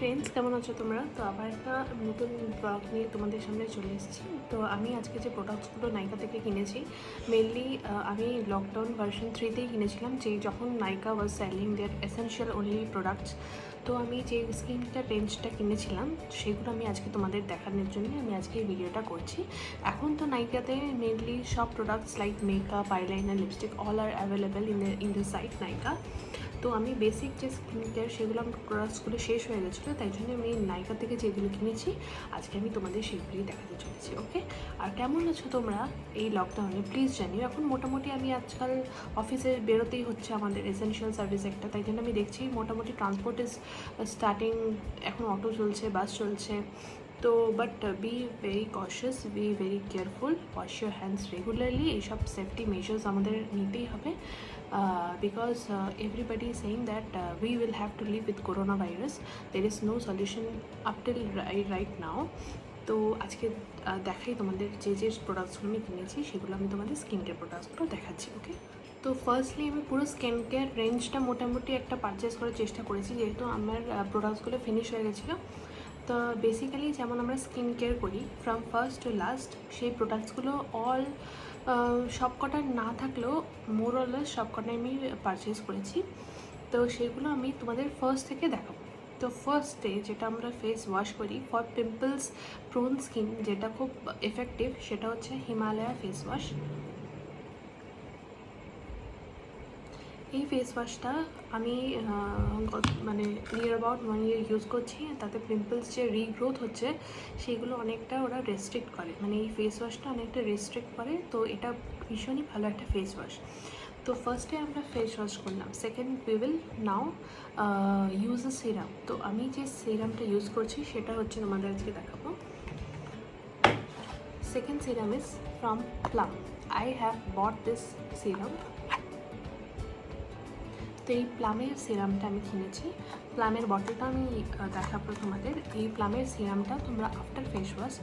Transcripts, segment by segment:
Friends, কেমন আছো তোমরা? তো আবার একটা নতুন ব্লগ নিয়ে তোমাদের সামনে চলে এসেছি। তো আমি আজকে যে প্রোডাক্টসগুলো নাইকা থেকে কিনেছি, মেনলি আমি লকডাউন ভার্সন 3তেই কিনেছিলাম, যে যখন Nykaa was selling their essential only products. তো আমি যে স্কিন কেয়ার রেঞ্জটা কিনেছিলাম সেগুলো আমি আজকে তোমাদের দেখানোর জন্য আমি আজকে এই ভিডিওটা করছি। এখন তো নাইকাতে মেনলি সব products like makeup, eyeliner, lipstick all are available in the site Nykaa. তো আমি বেসিক যে স্কিন কেয়ার সেগুলো আমার প্রোডাক্টসগুলো শেষ হয়ে গেছিলো, তাই জন্য আমি নাইকা থেকে যেগুলো কিনেছি আজকে আমি তোমাদের সেগুলোই দেখাতে চলেছি। ওকে, আর কেমন আছো তোমরা এই লকডাউনে প্লিজ জানিও। এখন মোটামুটি আমি আজকাল অফিসে বেরোতেই হচ্ছে, আমাদের এসেনশিয়াল সার্ভিস একটা, তাই জন্য আমি দেখছি মোটামুটি ট্রান্সপোর্ট ইজ স্টার্টিং। এখন অটো চলছে, বাস চলছে। তো but be very cautious, be very careful, wash your hands regularly. এইসব সেফটি মেজার্স আমাদের নিতেই হবে, because everybody is saying that we will have to live with coronavirus. There is no solution up till right now. তো আজকে দেখাই তোমাদের যে যে প্রোডাক্টসগুলো আমি কিনেছি সেগুলো আমি তোমাদের স্কিন কেয়ার প্রোডাক্টসগুলো দেখাচ্ছি। ওকে, তো ফার্স্টলি আমি পুরো স্কিন কেয়ার রেঞ্জটা মোটামুটি একটা পারচেস করার চেষ্টা করেছি, যেহেতু আমার প্রোডাক্টসগুলো ফিনিশ হয়ে গেছিলো। তো বেসিক্যালি যেমন আমরা স্কিন কেয়ার করি ফ্রম ফার্স্ট টু লাস্ট, সেই প্রোডাক্টসগুলো অল সবকটা না থাকলেও মোরলেস সবকটাই আমি পারচেস করেছি। তো সেগুলো আমি তোমাদের ফার্স্ট থেকে দেখাবো। তো ফার্স্টে যেটা আমরা ফেস ওয়াশ করি ফর পিম্পলস প্রোন স্কিন, যেটা খুব এফেক্টিভ, সেটা হচ্ছে হিমালয়া ফেস ওয়াশ। এই ফেস ওয়াশটা আমি মানে নিয়ার অ্যাবাউট 1 year ইউজ করছি। তাতে পিম্পলস যে রিগ্রোথ হচ্ছে সেগুলো অনেকটা ওরা রেস্ট্রিক্ট করে, মানে এই ফেস ওয়াশটা অনেকটা রেস্ট্রিক্ট করে। তো এটা ভীষণই ভালো একটা ফেস ওয়াশ। তো ফার্স্টে আমরা ফেস ওয়াশ করলাম, second we will now use a serum. তো আমি যে সিরামটা ইউজ করছি সেটা হচ্ছে তোমাদের আজকে দেখাবো। Second serum is from plum. I have bought this serum. তো এই প্লামের সিরামটা আমি কিনেছি। প্লামের বটলটা আমি দেখাবো তোমাদের। এই প্লামের সিরামটা তোমরা আফটার ফেস ওয়াশ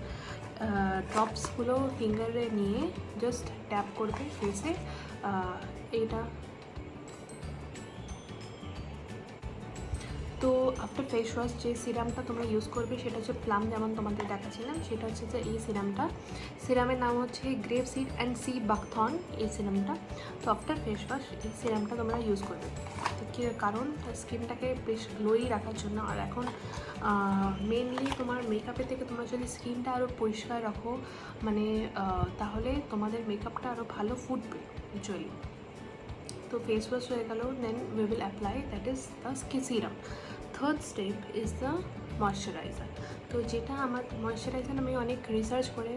ড্রপসগুলো ফিঙ্গারে নিয়ে জাস্ট ট্যাপ করবে ফেসে। এইটা তো আফটার ফেস ওয়াশ যে সিরামটা তোমরা ইউজ করবে সেটা হচ্ছে প্লাম, যেমন তোমাদের দেখাচ্ছিলাম। সেটা হচ্ছে যে এই সিরামের নাম হচ্ছে গ্রেপ সিড অ্যান্ড সি বাকথন, এই সিরামটা। তো আফটার ফেস ওয়াশ এই সিরামটা তোমরা ইউজ করবে, তো কী কারণ স্কিনটাকে বেশ গ্লোই রাখার জন্য। আর এখন মেনলি তোমার মেকআপের থেকে তোমরা যদি স্কিনটা আরও পরিষ্কার রাখো, মানে তাহলে তোমাদের মেকআপটা আরও ভালো ফুটবে অ্যাকচুয়ালি। তো ফেস ওয়াশ হয়ে গেল, then we will apply that is the serum. Third step is the moisturiser. তো যেটা আমার ময়শ্চারাইজার আমি অনেক রিসার্চ করে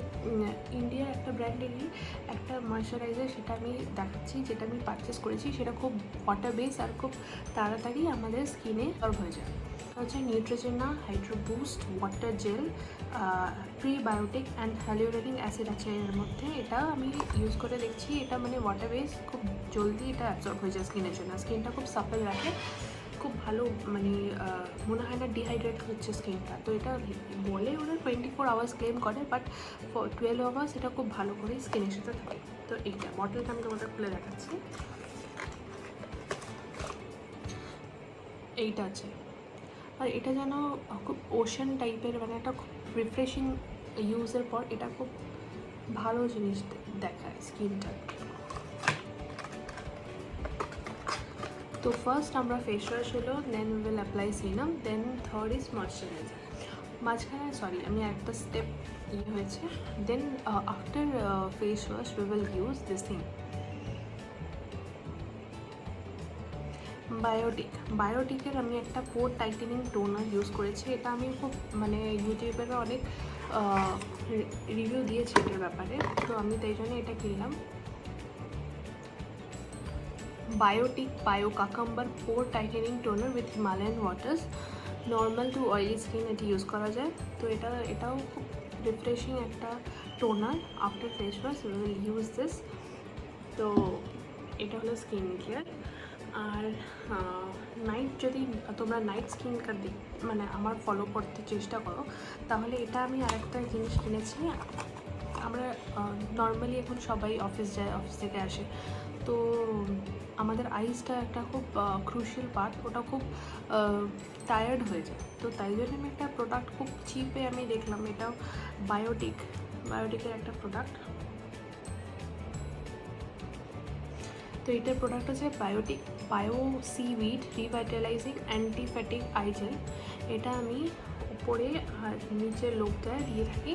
ইন্ডিয়ার একটা ব্র্যান্ডেরই একটা ময়শ্চারাইজার সেটা আমি দেখাচ্ছি, যেটা আমি পারচেস করেছি। সেটা খুব ওয়াটার বেস আর খুব তাড়াতাড়ি আমাদের স্কিনে সলভ হয়ে যায়। হচ্ছে Neutrogena hydro boost water gel, prebiotic and hyaluronic acid আছে এর মধ্যে। এটা আমি ইউজ করে দেখছি, এটা মানে ওয়াটার বেস, খুব জলদি এটা অ্যাবজর্ব হয়ে যায় স্কিনের জন্য। স্কিনটা খুব সাপল রাখে, খুব ভালো, মানে মনে হয় না ডিহাইড্রেট হচ্ছে স্কিনটা। তো এটা বলে ওরা 24 আওয়ার্স ক্লেম করে, বাট 12 আওয়ার্স এটা খুব ভালো করে স্কিনের সাথে থাকে। তো এইটা বটলটা আমি তোমাদের খুলে দেখাচ্ছি। এইটা আছে, আর এটা যেন খুব ওশান টাইপের, মানে একটা খুব রিফ্রেশিং ইউজের পর এটা খুব ভালো জিনিস দেখায় স্কিনটা। তো ফার্স্ট আমরা ফেস ওয়াশ হলো, then we will apply serum, then third is moisturiser. মাঝখানে আমি একটা স্টেপ হয়েছে। Then after face wash we will use this thing বায়োটিকের আমি একটা পোর টাইটেনিং টোনার ইউজ করেছি। এটা আমি খুব, মানে ইউটিউবের অনেক রিভিউ দিয়েছি এটার ব্যাপারে, তো আমি তাই জন্য এটা কিনলাম। Bio cucumber pore tightening toner with Himalayan waters, normal to oily skin এটি ইউজ করা যায়। তো এটাও খুব রিফ্রেশিং একটা toner. After face wash we will use this. তো এটা হলো স্কিন কেয়ার। আর যদি তোমরা নাইট স্কিন কেয়ার মানে আমার ফলো করতে চেষ্টা করো, তাহলে এটা আমি আরেকটা জিনিস কিনেছি। আমরা নর্মালি এখন সবাই অফিস যায়, অফিস থেকে আসে, তো আমাদের আইসটা একটা খুব ক্রুশিয়াল পার্ট, ওটা খুব টায়ার্ড হয়ে যায়। তো তাই জন্য আমি একটা প্রোডাক্ট খুব চিপে আমি দেখলাম, এটাও বায়োটিকের একটা প্রোডাক্ট। তো এটার প্রোডাক্ট হচ্ছে bio seaweed revitalising anti fatigue eye gel. এটা আমি উপরে আর নিচের লোকটায় দিয়ে থাকি,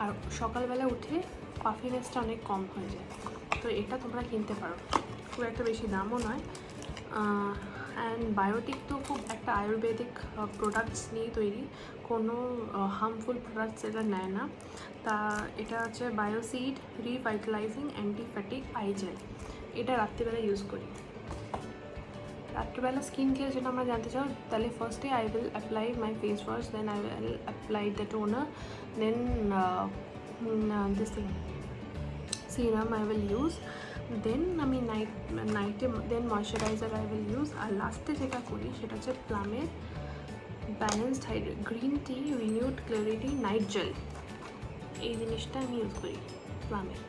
আর সকালবেলা উঠে পাফিনেসটা অনেক কম হয়ে যায়। তো এটা তোমরা কিনতে পারো, খুব একটা বেশি দামও নয়। অ্যান্ড বায়োটিক তো খুব একটা আয়ুর্বেদিক প্রোডাক্টস নিয়ে তৈরি, কোনো হার্মফুল প্রোডাক্টস এটা নেয় না। তা এটা হচ্ছে বায়োসিড রিভাইটালাইজিং অ্যান্টি ফ্যাটিক আই জেল। এটা রাত্রিবেলা ইউজ করি। রাত্রিবেলা স্কিন কেয়ার যেটা আমরা জানতে চাও, তাহলে ফার্স্টে I will apply my face wash, then I will apply the toner, then this thing serum I will use, then আমি নাইটে then moisturiser I will use. আর লাস্টে যেটা করি সেটা হচ্ছে প্লামের balanced green tea renewed clarity night gel. এই জিনিসটা আমি ইউজ করি প্লামের।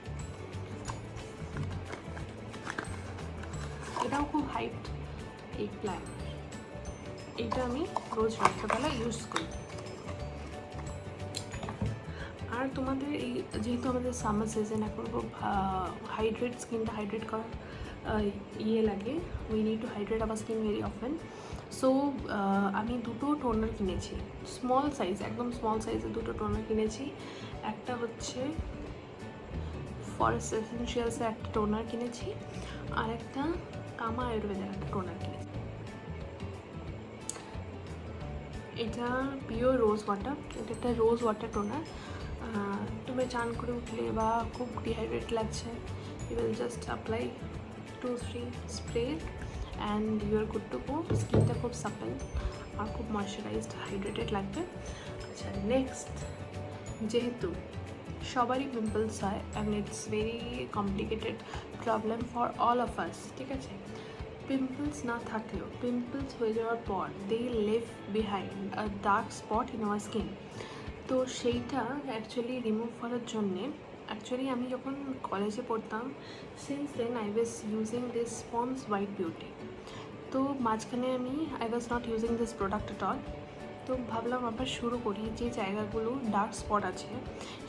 এটাও খুব হাইট এই প্ল্যান, এটা আমি রোজ রাত্রেবেলা ইউজ করি। আর তোমাদের এই যেহেতু আমাদের সামার সিজন, এখন খুব স্কিনটা হাইড্রেট করার লাগে, we need to hydrate our skin very often. So আমি দুটো টোনার কিনেছি, স্মল সাইজ, একদম স্মল সাইজের দুটো টোনার কিনেছি। একটা হচ্ছে ফরেস্ট এসেনশিয়ালসের একটা টোনার কিনেছি, আর একটা কামা আয়ুর্বেদের একটা টোনার কিনেছি। এটা পিওর রোজ ওয়াটার, এটা একটা রোজ ওয়াটার টোনার। তুমি চান করে উঠলে বা খুব ডিহাইড্রেট লাগছে, you will just apply 2-3 spray and you are good to go. স্কিনটা খুব সাপল আর খুব ময়শ্চারাইজড হাইড্রেটেড লাগবে। আচ্ছা, নেক্সট, যেহেতু সবারই পিম্পলস হয় and it's very complicated problem for all of us, ঠিক আছে? পিম্পলস না থাকলেও পিম্পলস হয়ে যাওয়ার পর they leave behind a dark spot in our skin. তো সেইটা অ্যাকচুয়ালি রিমুভ করার জন্যে আমি যখন কলেজে পড়তাম, since then I was using this Pond's white beauty. তো মাঝখানে I was not using this product at all. তো ভাবলাম আবার শুরু করি, যে জায়গাগুলো ডার্ক স্পট আছে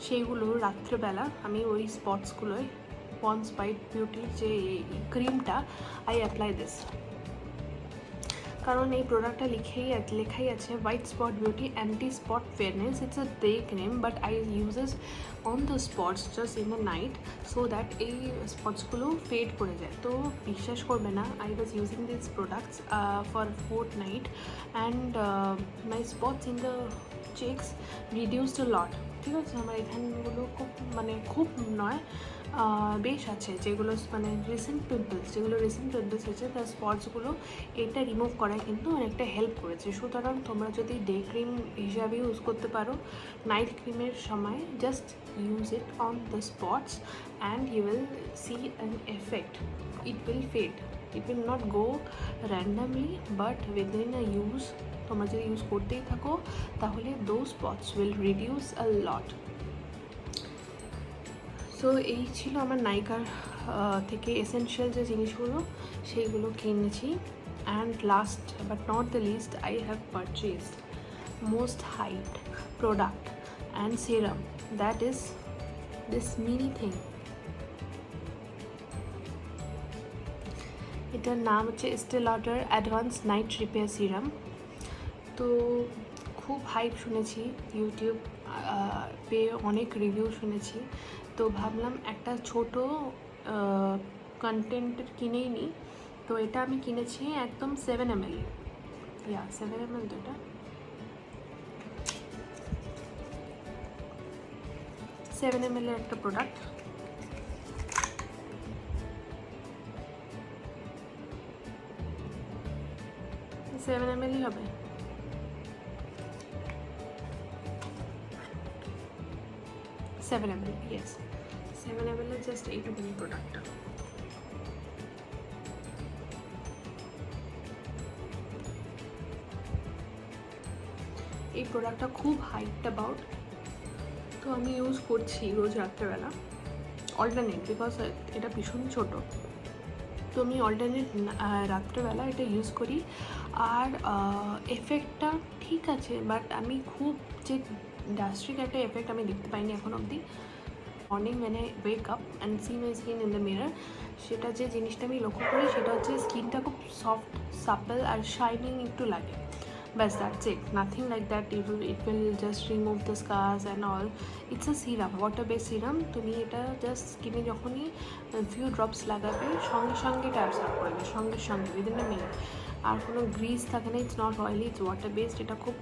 সেইগুলো রাত্রেবেলা আমি ওই স্পটসগুলোয় পন্ডস হোয়াইট বিউটির যে ক্রিমটা আই অ্যাপ্লাই দিস। কারণ এই প্রোডাক্টটা লেখাই আছে white spot beauty anti spot fairness. It's a day cream, but I uses on the spots just in the night, so that এই স্পটসগুলো ফেড করে যায়। তো বিশ্বাস করবে না, I was using this products for fortnight and my spots in the cheeks reduced a lot. ঠিক আছে, আমার এখানগুলো খুব নয়, বেশ আছে, যেগুলো রিসেন্ট পিম্পলস হয়েছে, তার স্পটসগুলো এটা রিমুভ করায় কিন্তু অনেকটা হেল্প করেছে। সুতরাং তোমরা যদি ডে ক্রিম হিসাবে ইউজ করতে পারো, নাইট ক্রিমের সময় just use it on the spots and you will see an effect. It will fade, it will not go randomly, but within a use তোমরা যদি ইউজ করতেই থাকো তাহলে those spots will reduce a lot. So এই ছিল আমার নাইকার থেকে essential যে জিনিসগুলো সেইগুলো কিনেছি। And last but not the least, I have purchased most hyped product and serum, that is this mini thing. এটার নাম হচ্ছে Estee Lauder advance night repair serum. তো খুব হাইপ শুনেছি, ইউটিউব পেয়ে অনেক রিভিউ শুনেছি, তো ভাবলাম একটা ছোট কন্টেন্টের কিনেই নিই। তো এটা আমি কিনেছি একদম 7 ml, 7 ml। তো এটা 7 ml এর একটা প্রোডাক্ট। সেভেন ml হবে। সেভেন ml, ইয়েস, 7 ml এর জাস্ট এইটুকুনি প্রোডাক্টটা। এই প্রোডাক্টটা খুব হাইপড অ্যাবাউট, তো আমি ইউজ করছি রোজ রাত্রেবেলা অল্টারনেট, বিকজ এটা ভীষণ ছোটো তো আমি অল্টারনেট রাত্রেবেলা এটা ইউজ করি। আর এফেক্টটা ঠিক আছে, বাট আমি খুব যে ড্রাস্টিক একটা এফেক্ট আমি দেখতে পাইনি এখন অবধি। মর্নিং মানে wake up and see my skin in the mirror, সেটা যে জিনিসটা আমি লক্ষ্য করি সেটা হচ্ছে স্কিনটা খুব সফট, সাপল আর শাইনিং একটু লাগে, ব্যাস that's it, nothing like that it will just remove the স্কার্স and all. It's a serum, water base serum. তুমি এটা জাস্ট স্কিনে যখনই ফিউ ড্রপস লাগাবে সঙ্গে সঙ্গে এটা অ্যাবসর্ব করবে, সঙ্গে সঙ্গে উইদিন আ মিনিট। আর কোনো গ্রিস থাকে না, it's not oily, it's water based. এটা খুব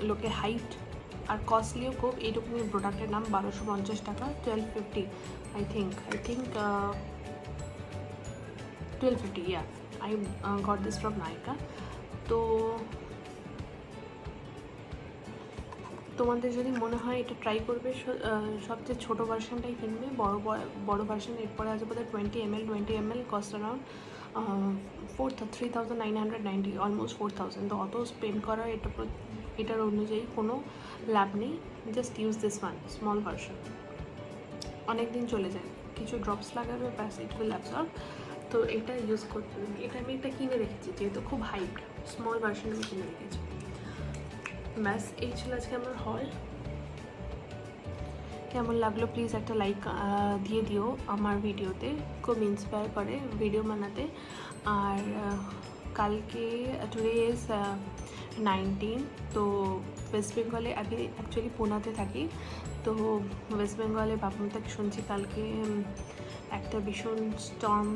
লোকে হাইট আর কস্টলিও খুব। এইরকমই প্রোডাক্টের নাম 1250 টাকা, 1250 I think 1250, yeah, I got this from Nykaa. তো তোমাদের যদি মনে হয় এটা ট্রাই করবে, সবচেয়ে ছোটো ভার্সানটাই কিনবে, বড় ভার্সান এরপরে আছে বোধহয় 20 ml কস্ট অ্যারাউন্ড 3990, অলমোস্ট 4000। তো অত স্পেন্ড করার এটার অনুযায়ী কোনো লাভ নেই। Just use this one small version, অনেক দিন চলে যায়, কিছু ড্রপস লাগাবে ব্যাস, ইট উইল অ্যাবসর্ব। তো এটা ইউজ করতে হবে। এটা আমি একটা কিনে রেখেছি, যেহেতু খুব হাইট, স্মল ভার্সন আমি কিনে রেখেছি। ব্যাস এই ছিল আজকে আমার হল। কেমন লাগলো প্লিজ একটা লাইক দিয়ে দিও আমার ভিডিওতে, খুব ইন্সপায়ার করে ভিডিও বানাতে। আর কালকে টুডে ইজ 19, তো ওয়েস্ট বেঙ্গলে, আমি অ্যাকচুয়ালি পুনাতে থাকি, তো ওয়েস্ট বেঙ্গলে বাপমা থেকে শুনছি কালকে একটা ভীষণ স্টর্ম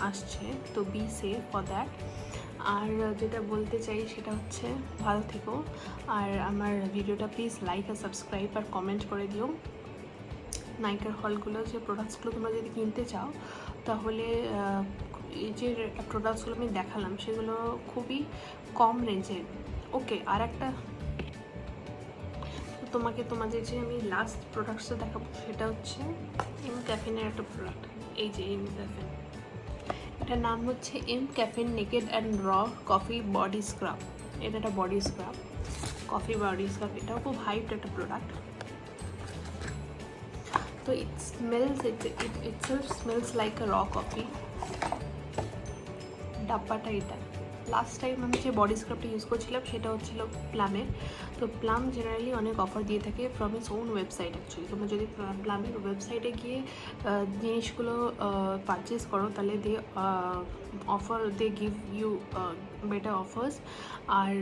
আসছে, তো বি সেফ ফর দ্যাট। আর যেটা বলতে চাই সেটা হচ্ছে ভালো থেকো, আর আমার ভিডিওটা প্লিজ লাইক আর সাবস্ক্রাইব আর কমেন্ট করে দিও। নাইকার হলগুলো যে প্রোডাক্টসগুলো তোমরা যদি কিনতে চাও, তাহলে এই যে প্রোডাক্টসগুলো আমি দেখালাম সেগুলো খুবই কম রেঞ্জের। ওকে, আর একটা তোমাদের যে আমি লাস্ট প্রোডাক্টসটা দেখাবো সেটা হচ্ছে এম ক্যাফিনের একটা প্রোডাক্ট। এই যে এম ক্যাফিন, এটার নাম হচ্ছে M caffeine naked and raw coffee body scrub. এটা একটা body scrub, coffee body scrub. এটাও খুব হাইপড একটা প্রোডাক্ট। তো it itself smells like a raw coffee. ডাব্বাটা এটা। লাস্ট টাইম আমি যে বডি স্ক্রাবটা ইউজ করছিলাম সেটা হচ্ছিল প্লামের। তো প্লাম জেনারেলি অনেক অফার দিয়ে থাকে from its own website. Actually তোমরা যদি প্লামের ওয়েবসাইটে গিয়ে জিনিসগুলো পারচেস করো, তাহলে they give you better offers, আর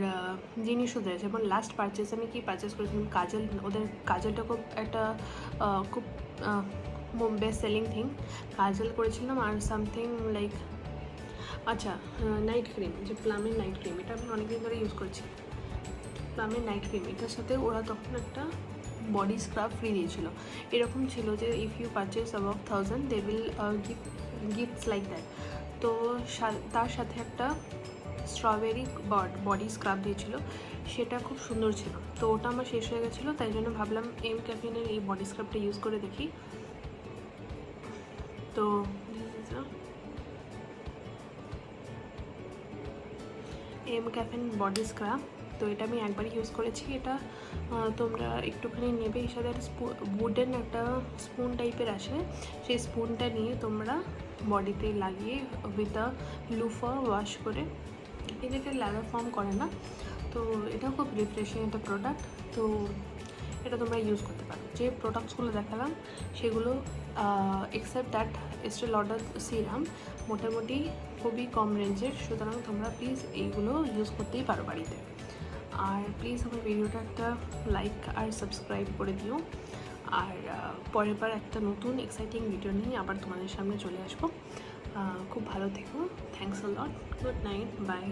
জিনিসও দেয়। যেমন লাস্ট পারচেস আমি কি পারচেস করেছিলাম, কাজল। ওদের কাজলটা খুব একটা খুব বেস্ট সেলিং থিং। কাজল করেছিলাম, আর সামথিং লাইক, আচ্ছা, নাইট ক্রিম, যে প্লামের নাইট ক্রিম, এটা আমি অনেকদিন ধরে ইউজ করছি। প্লামের নাইট ক্রিম, এটার সাথে ওরা তখন একটা বডি স্ক্রাব ফ্রি দিয়েছিল। এরকম ছিল যে if you purchase above 1000 they will give gifts like that. তো তার সাথে একটা স্ট্রবেরি বডি স্ক্রাব দিয়েছিল, সেটা খুব সুন্দর ছিল। তো ওটা আমার শেষ হয়ে গেছিলো, তাই জন্য ভাবলাম এম ক্যাফিনের এই বডি স্ক্রাবটা ইউজ করে দেখি। তো এম ক্যাফিন বডি স্ক্রাব, তো এটা আমি একবারই ইউজ করেছি। এটা তোমরা একটুখানি নেবে, এর সাথে একটা উডেন একটা স্পুন টাইপের আসে, সেই স্পুনটা নিয়ে তোমরা বডিতে লাগিয়ে উইথ আ লুফা ওয়াশ করে, এটা ল্যাদার ফর্ম করে না। তো এটাও খুব রিফ্রেশিং একটা প্রোডাক্ট। তো এটা তোমরা ইউজ করতে পারো। যে প্রোডাক্টসগুলো দেখালাম সেগুলো এক্সেপ্ট দ্যাট এস্টে লডার সিরাম মোটামুটি খুবই কম রেঞ্জের, সুতরাং তোমরা প্লিজ এইগুলো ইউজ করতেই পারো বাড়িতে। আর প্লিজ আমার ভিডিওটা একটা লাইক আর সাবস্ক্রাইব করে দিও। আর পরের বার একটা নতুন এক্সাইটিং ভিডিও নিয়ে আবার তোমাদের সামনে চলে আসবো। খুব ভালো থেকো, thanks a lot, good night, by.